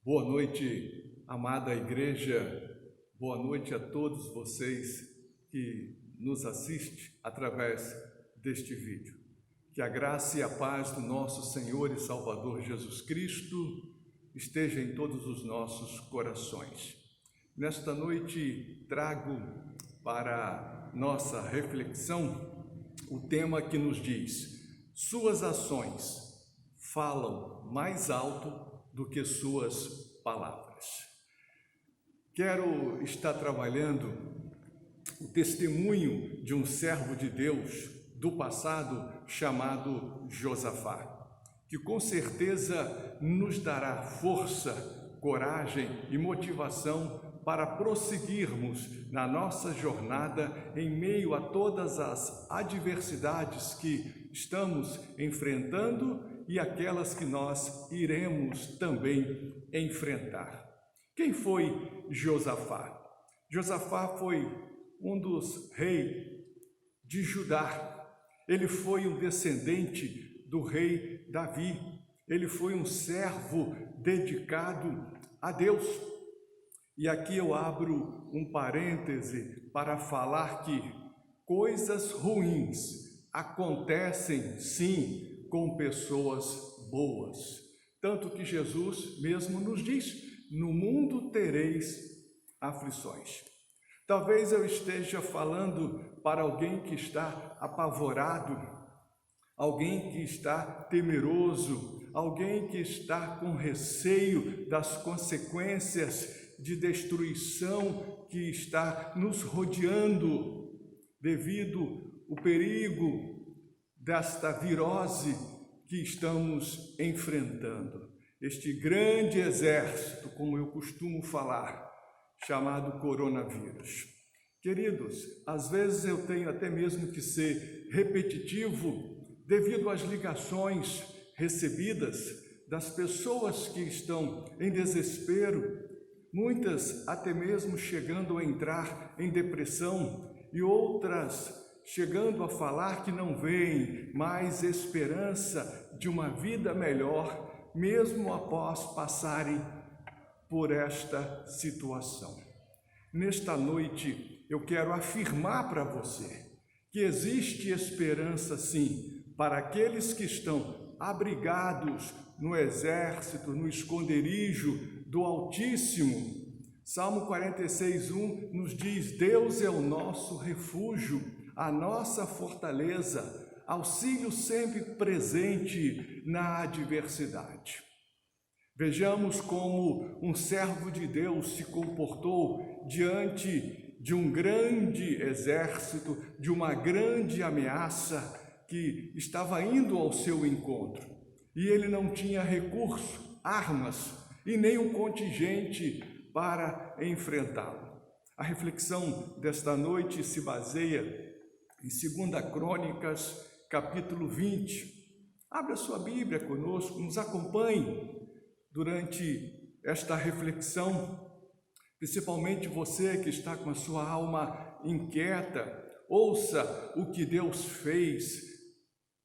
Boa noite, amada igreja. Boa noite a todos vocês que nos assistem através deste vídeo. Que a graça e a paz do nosso Senhor e Salvador Jesus Cristo esteja em todos os nossos corações. Nesta noite trago para nossa reflexão o tema que nos diz: suas ações falam mais alto do que suas palavras. Quero estar trabalhando o testemunho de um servo de Deus do passado chamado Josafá, que com certeza nos dará força, coragem e motivação para prosseguirmos na nossa jornada em meio a todas as adversidades que estamos enfrentando e aquelas que nós iremos também enfrentar. Quem foi Josafá? Josafá foi um dos reis de Judá. Ele foi um descendente do rei Davi. Ele foi um servo dedicado a Deus. E aqui eu abro um parêntese para falar que coisas ruins acontecem sim com pessoas boas. Tanto que Jesus mesmo nos diz: no mundo tereis aflições. Talvez eu esteja falando para alguém que está apavorado, alguém que está temeroso, alguém que está com receio das consequências de destruição que está nos rodeando devido ao perigo desta virose que estamos enfrentando, este grande exército, como eu costumo falar, chamado coronavírus. Queridos, às vezes eu tenho até mesmo que ser repetitivo devido às ligações recebidas das pessoas que estão em desespero, muitas até mesmo chegando a entrar em depressão e outras chegando a falar que não veem mais esperança de uma vida melhor, mesmo após passarem por esta situação. Nesta noite, eu quero afirmar para você que existe esperança sim, para aqueles que estão abrigados no exército, no esconderijo do Altíssimo. Salmo 46:1 nos diz: Deus é o nosso refúgio, a nossa fortaleza, auxílio sempre presente na adversidade. Vejamos como um servo de Deus se comportou diante de um grande exército, de uma grande ameaça que estava indo ao seu encontro. E ele não tinha recurso, armas e nem um contingente para enfrentá-lo. A reflexão desta noite se baseia em 2 Crônicas, capítulo 20. Abra sua Bíblia conosco, nos acompanhe durante esta reflexão, principalmente você que está com a sua alma inquieta. Ouça o que Deus fez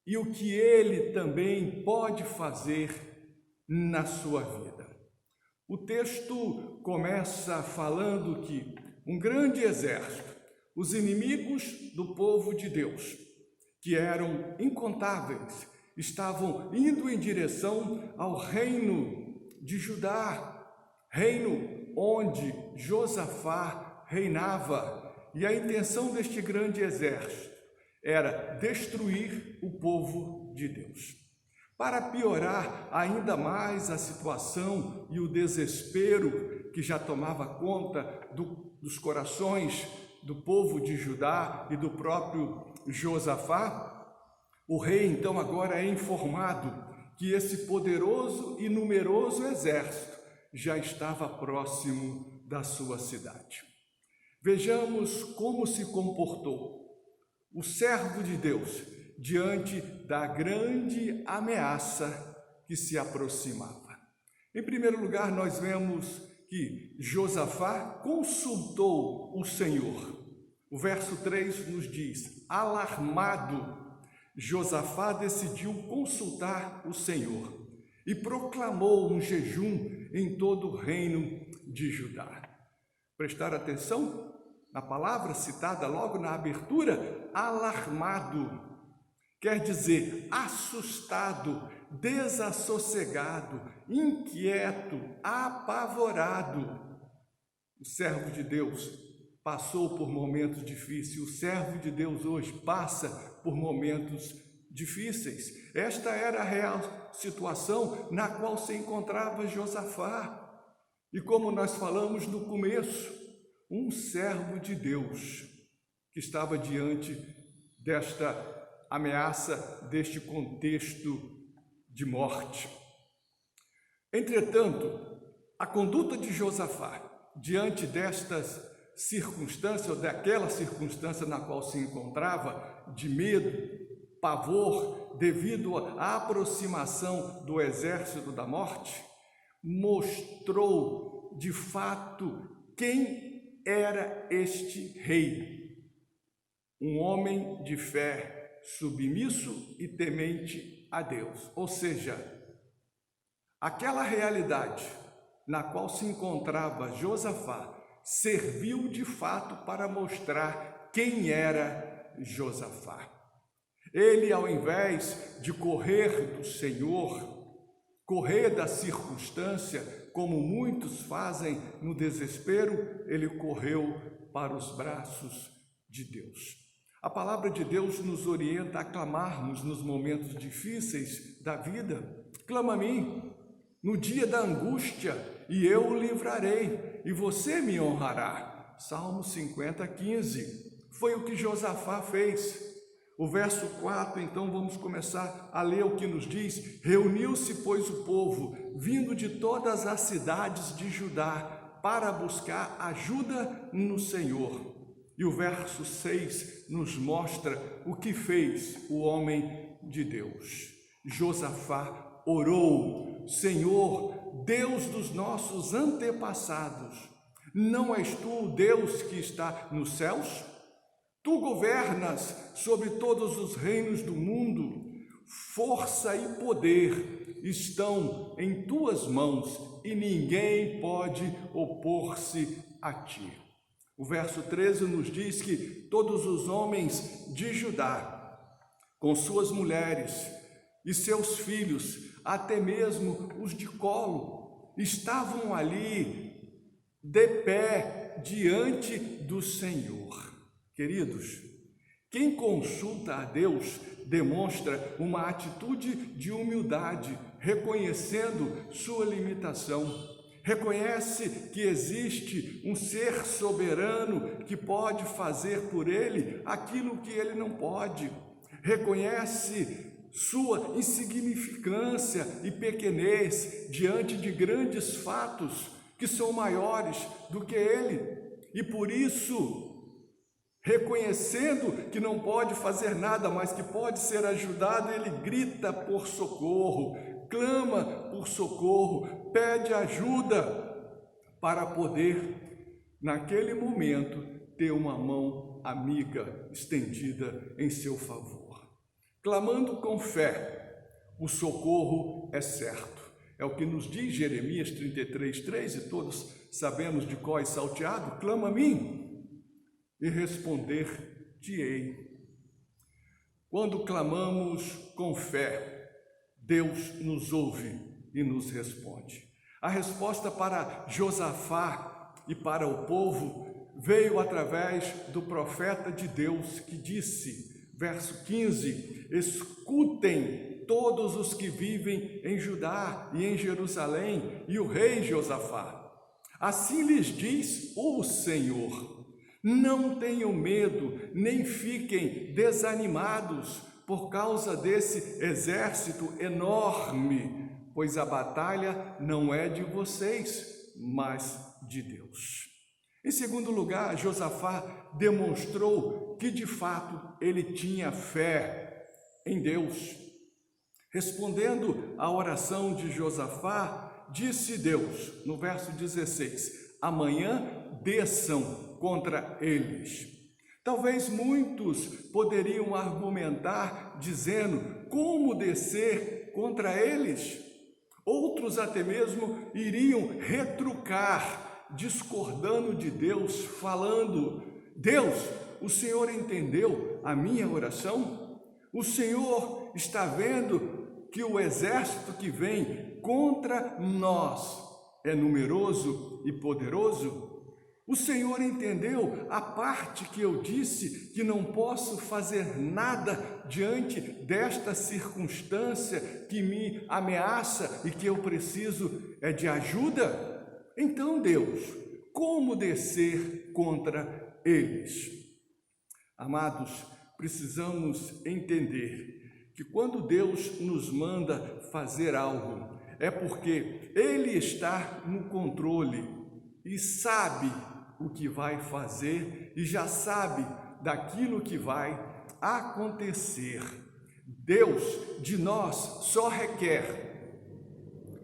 e o que Ele também pode fazer na sua vida. O texto começa falando que um grande exército, os inimigos do povo de Deus, que eram incontáveis, estavam indo em direção ao reino de Judá, reino onde Josafá reinava. E a intenção deste grande exército era destruir o povo de Deus. Para piorar ainda mais a situação e o desespero que já tomava conta dos corações do povo de Judá e do próprio Josafá, o rei então agora é informado que esse poderoso e numeroso exército já estava próximo da sua cidade. Vejamos como se comportou o servo de Deus diante da grande ameaça que se aproximava. Em primeiro lugar, nós vemos que Josafá consultou o Senhor. O verso 3 nos diz: alarmado, Josafá decidiu consultar o Senhor. e proclamou um jejum em todo o reino de Judá. Prestar atenção na palavra citada logo na abertura, alarmado, quer dizer assustado, desassossegado, inquieto, apavorado. O servo de Deus passou por momentos difíceis, o servo de Deus hoje passa por momentos difíceis. Esta era a real situação na qual se encontrava Josafá. E como nós falamos no começo, um servo de Deus que estava diante desta ameaça, deste contexto de morte. Entretanto, a conduta de Josafá diante destas circunstâncias, ou daquela circunstância na qual se encontrava, de medo, pavor, devido à aproximação do exército da morte, mostrou de fato quem era este rei. Um homem de fé, submisso e temente a Deus. Ou seja, aquela realidade na qual se encontrava Josafá serviu de fato para mostrar quem era Josafá. Ele, ao invés de correr do Senhor, correr da circunstância, como muitos fazem no desespero, ele correu para os braços de Deus. A palavra de Deus nos orienta a clamarmos nos momentos difíceis da vida. Clama a mim no dia da angústia e eu o livrarei e você me honrará. Salmo 50:15. Foi o que Josafá fez. O verso 4, então, vamos começar a ler o que nos diz: reuniu-se, pois, o povo, vindo de todas as cidades de Judá, para buscar ajuda no Senhor. E o verso 6 nos mostra o que fez o homem de Deus. Josafá orou: Senhor, Deus dos nossos antepassados, não és tu o Deus que está nos céus? Tu governas sobre todos os reinos do mundo, força e poder estão em tuas mãos e ninguém pode opor-se a ti. O verso 13 nos diz que todos os homens de Judá, com suas mulheres e seus filhos, até mesmo os de colo, estavam ali de pé diante do Senhor. Queridos, quem consulta a Deus demonstra uma atitude de humildade, reconhecendo sua limitação. Reconhece que existe um ser soberano que pode fazer por ele aquilo que ele não pode. Reconhece sua insignificância e pequenez diante de grandes fatos que são maiores do que ele. E por isso, reconhecendo que não pode fazer nada, mas que pode ser ajudado, ele grita por socorro, clama por socorro, pede ajuda para poder, naquele momento, ter uma mão amiga estendida em seu favor. Clamando com fé, o socorro é certo. É o que nos diz Jeremias 33:3, e todos sabemos de cor e salteado: clama a mim e responder-te-ei. Quando clamamos com fé, Deus nos ouve e nos responde. A resposta para Josafá e para o povo veio através do profeta de Deus que disse, verso 15: escutem todos os que vivem em Judá e em Jerusalém e o rei Josafá. Assim lhes diz o Senhor: não tenham medo, nem fiquem desanimados por causa desse exército enorme, pois a batalha não é de vocês, mas de Deus. Em segundo lugar, Josafá demonstrou que de fato ele tinha fé em Deus. Respondendo à oração de Josafá, disse Deus, no verso 16: amanhã desçam contra eles. Talvez muitos poderiam argumentar dizendo: como descer contra eles? Outros até mesmo iriam retrucar, discordando de Deus, falando: Deus, o Senhor entendeu a minha oração? O Senhor está vendo que o exército que vem contra nós é numeroso e poderoso? O Senhor entendeu a parte que eu disse que não posso fazer nada diante desta circunstância que me ameaça e que eu preciso de ajuda? Então, Deus, como descer contra eles? Amados, precisamos entender que quando Deus nos manda fazer algo, é porque Ele está no controle e sabe o que vai fazer e já sabe daquilo que vai acontecer. Deus de nós só requer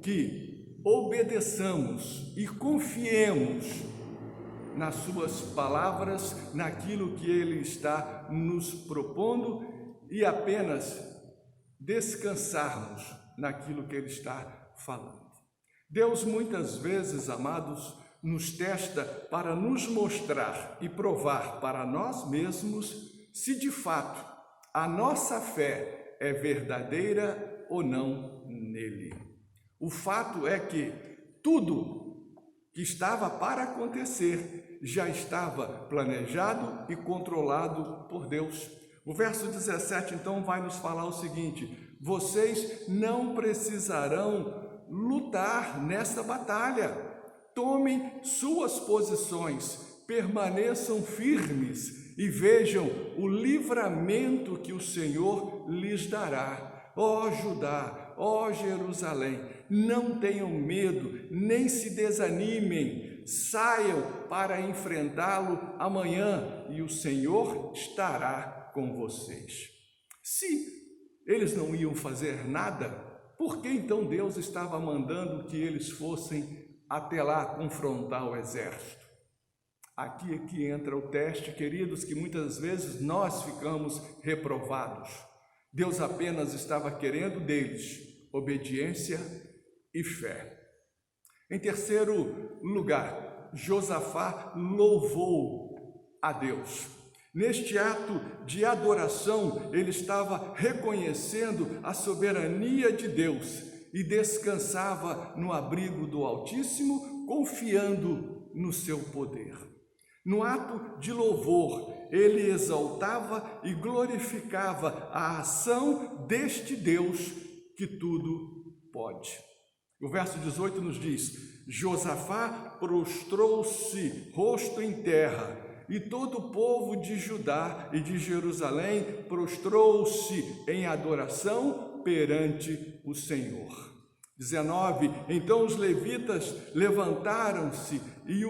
que obedeçamos e confiemos nas suas palavras, naquilo que Ele está nos propondo e apenas descansarmos naquilo que Ele está falando. Deus muitas vezes, amados, nos testa para nos mostrar e provar para nós mesmos se de fato a nossa fé é verdadeira ou não nele. O fato é que tudo que estava para acontecer já estava planejado e controlado por Deus. O verso 17 então vai nos falar o seguinte: vocês não precisarão lutar nessa batalha. Tomem suas posições, permaneçam firmes e vejam o livramento que o Senhor lhes dará. Ó Judá, ó Jerusalém, não tenham medo, nem se desanimem, saiam para enfrentá-lo amanhã e o Senhor estará com vocês. Se eles não iam fazer nada, por que então Deus estava mandando que eles fossem até lá confrontar o exército? Aqui é que entra o teste, queridos, que muitas vezes nós ficamos reprovados. Deus apenas estava querendo deles obediência e fé. Em terceiro lugar, Josafá louvou a Deus. Neste ato de adoração, ele estava reconhecendo a soberania de Deus e descansava no abrigo do Altíssimo, confiando no seu poder. No ato de louvor, ele exaltava e glorificava a ação deste Deus que tudo pode. O verso 18 nos diz: Josafá prostrou-se rosto em terra, e todo o povo de Judá e de Jerusalém prostrou-se em adoração perante o Senhor. 19. Então os levitas levantaram-se e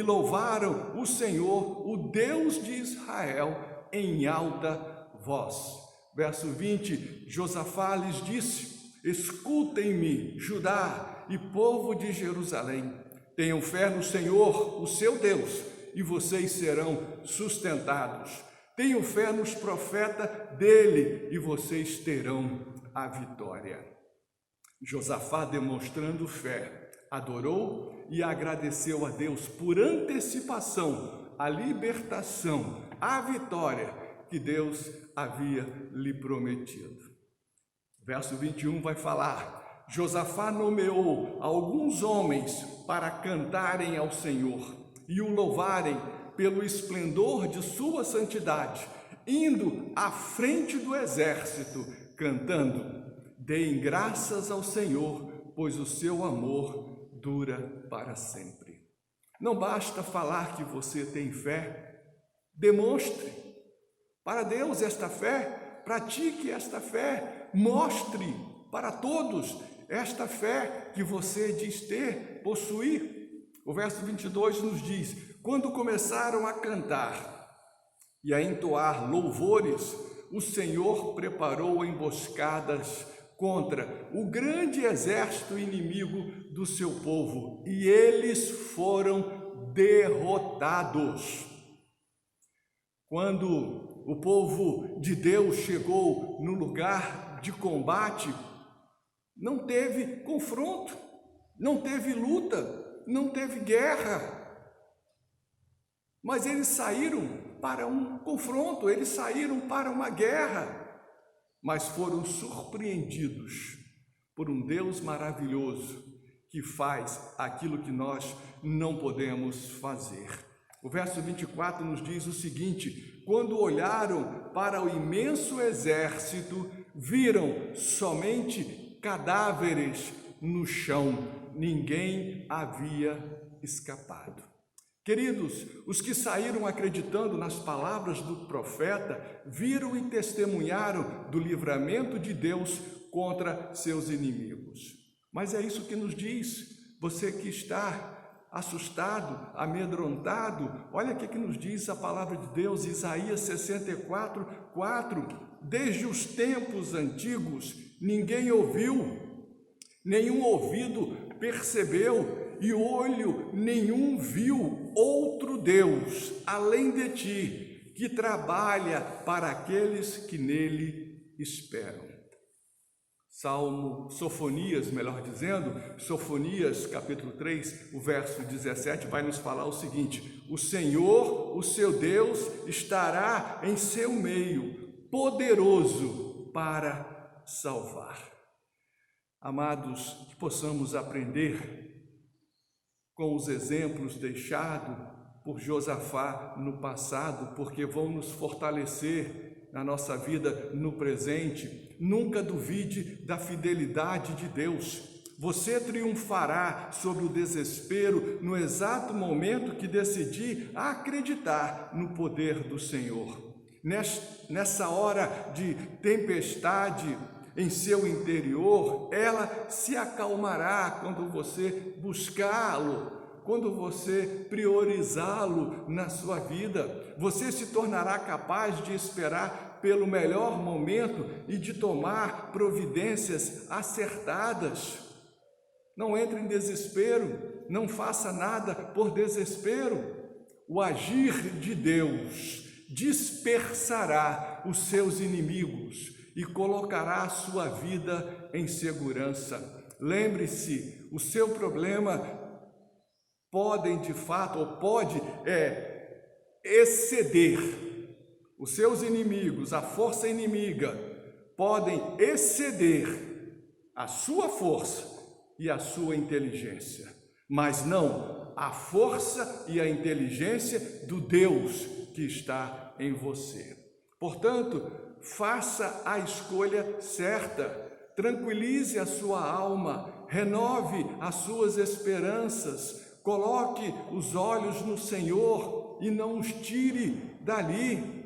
louvaram o Senhor, o Deus de Israel, em alta voz. Verso 20, Josafá lhes disse: escutem-me, Judá e povo de Jerusalém, tenham fé no Senhor, o seu Deus, e vocês serão sustentados. Tenham fé nos profetas dele, e vocês terão a vitória. Josafá, demonstrando fé, adorou e agradeceu a Deus por antecipação a libertação, a vitória que Deus havia lhe prometido. Verso 21 vai falar: Josafá nomeou alguns homens para cantarem ao Senhor e o louvarem pelo esplendor de sua santidade, indo à frente do exército, cantando: deem graças ao Senhor, pois o seu amor dura para sempre. Não basta falar que você tem fé, demonstre para Deus esta fé, pratique esta fé, mostre para todos esta fé que você diz ter, possuir. O verso 22 nos diz: quando começaram a cantar e a entoar louvores, o Senhor preparou emboscadas contra o grande exército inimigo do seu povo, e eles foram derrotados. Quando o povo de Deus chegou no lugar de combate, não teve confronto, não teve luta, não teve guerra. Mas eles saíram para um confronto, eles saíram para uma guerra, mas foram surpreendidos por um Deus maravilhoso que faz aquilo que nós não podemos fazer. O verso 24 nos diz o seguinte: quando olharam para o imenso exército, viram somente cadáveres no chão, ninguém havia escapado. Queridos, os que saíram acreditando nas palavras do profeta, viram e testemunharam do livramento de Deus contra seus inimigos. Mas é isso que nos diz, você que está assustado, amedrontado, olha o que nos diz a palavra de Deus, Isaías 64, 4. Desde os tempos antigos, ninguém ouviu, nenhum ouvido percebeu, e olho nenhum viu outro Deus, além de ti, que trabalha para aqueles que nele esperam. Sofonias, melhor dizendo, Sofonias, capítulo 3, o verso 17, vai nos falar o seguinte: o Senhor, o seu Deus, estará em seu meio, poderoso para salvar. Amados, que possamos aprender com os exemplos deixados por Josafá no passado, porque vão nos fortalecer na nossa vida no presente. Nunca duvide da fidelidade de Deus. Você triunfará sobre o desespero no exato momento que decidir acreditar no poder do Senhor. Nessa hora de tempestade em seu interior, ela se acalmará quando você buscá-lo, quando você priorizá-lo na sua vida. Você se tornará capaz de esperar pelo melhor momento e de tomar providências acertadas. Não entre em desespero, não faça nada por desespero. O agir de Deus dispersará os seus inimigos e colocará a sua vida em segurança. Lembre-se, o seu problema pode exceder. Os seus inimigos, a força inimiga, podem exceder a sua força e a sua inteligência, mas não a força e a inteligência do Deus que está em você. Portanto, faça a escolha certa, tranquilize a sua alma, renove as suas esperanças, coloque os olhos no Senhor e não os tire dali.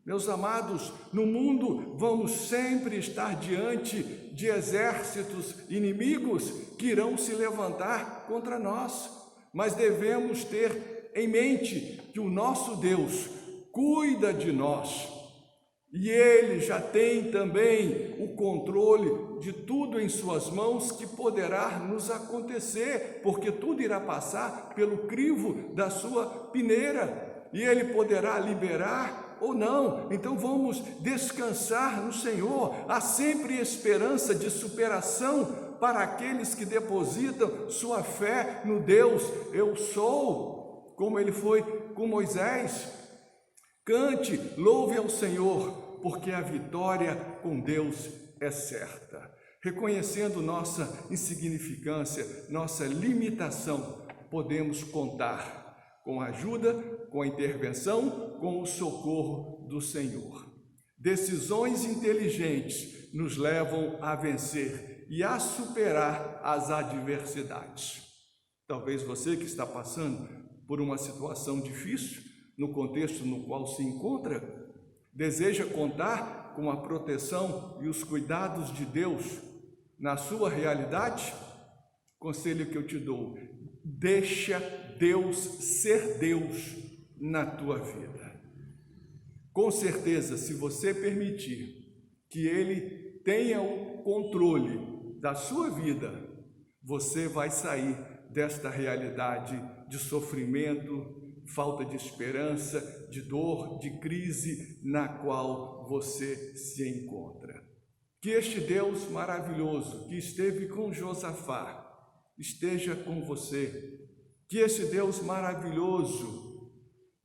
Meus amados, no mundo vamos sempre estar diante de exércitos inimigos que irão se levantar contra nós, mas devemos ter em mente que o nosso Deus cuida de nós e Ele já tem também o controle de tudo em suas mãos que poderá nos acontecer, porque tudo irá passar pelo crivo da sua peneira e Ele poderá liberar ou não. Então vamos descansar no Senhor. Há sempre esperança de superação para aqueles que depositam sua fé no Deus Eu Sou, como Ele foi com Moisés. Cante, louve ao Senhor, porque a vitória com Deus é certa. Reconhecendo nossa insignificância, nossa limitação, podemos contar com a ajuda, com a intervenção, com o socorro do Senhor. Decisões inteligentes nos levam a vencer e a superar as adversidades. Talvez você que está passando por uma situação difícil, no contexto no qual se encontra, deseja contar com a proteção e os cuidados de Deus na sua realidade? Conselho que eu te dou: deixa Deus ser Deus na tua vida. Com certeza, se você permitir que Ele tenha o controle da sua vida, você vai sair desta realidade de sofrimento, falta de esperança, de dor, de crise na qual você se encontra. Que este Deus maravilhoso que esteve com Josafá esteja com você. Que esse Deus maravilhoso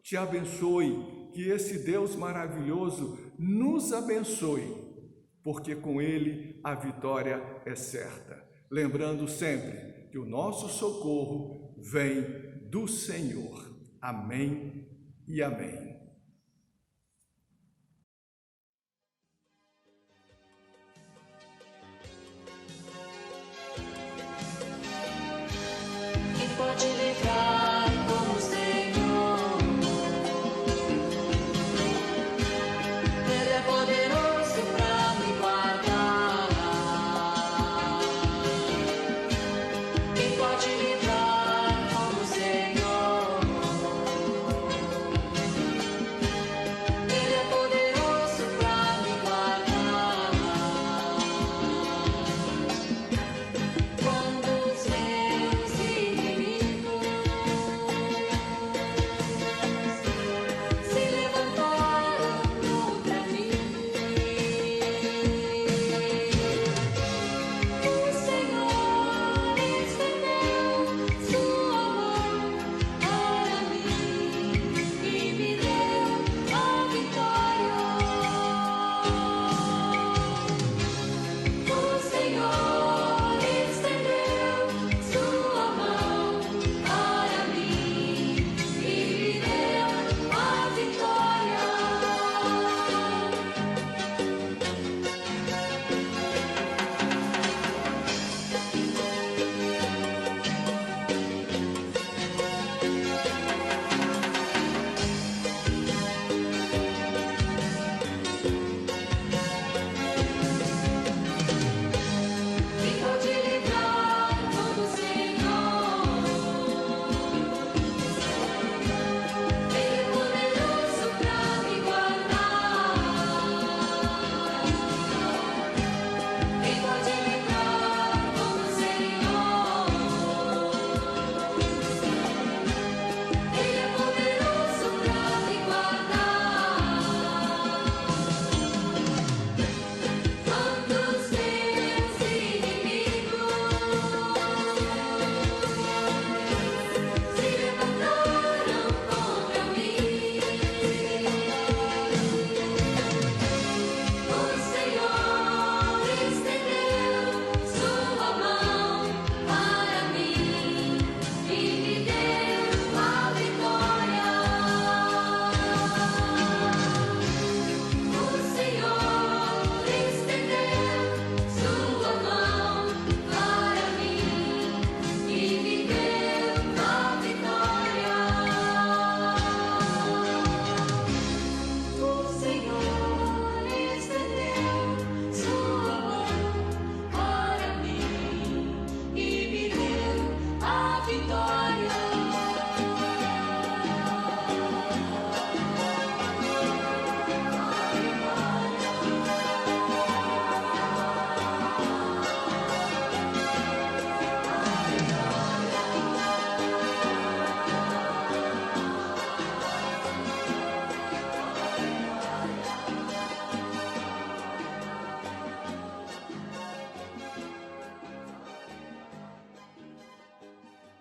te abençoe. Que esse Deus maravilhoso nos abençoe, porque com Ele a vitória é certa. Lembrando sempre que o nosso socorro vem do Senhor. Amém e amém.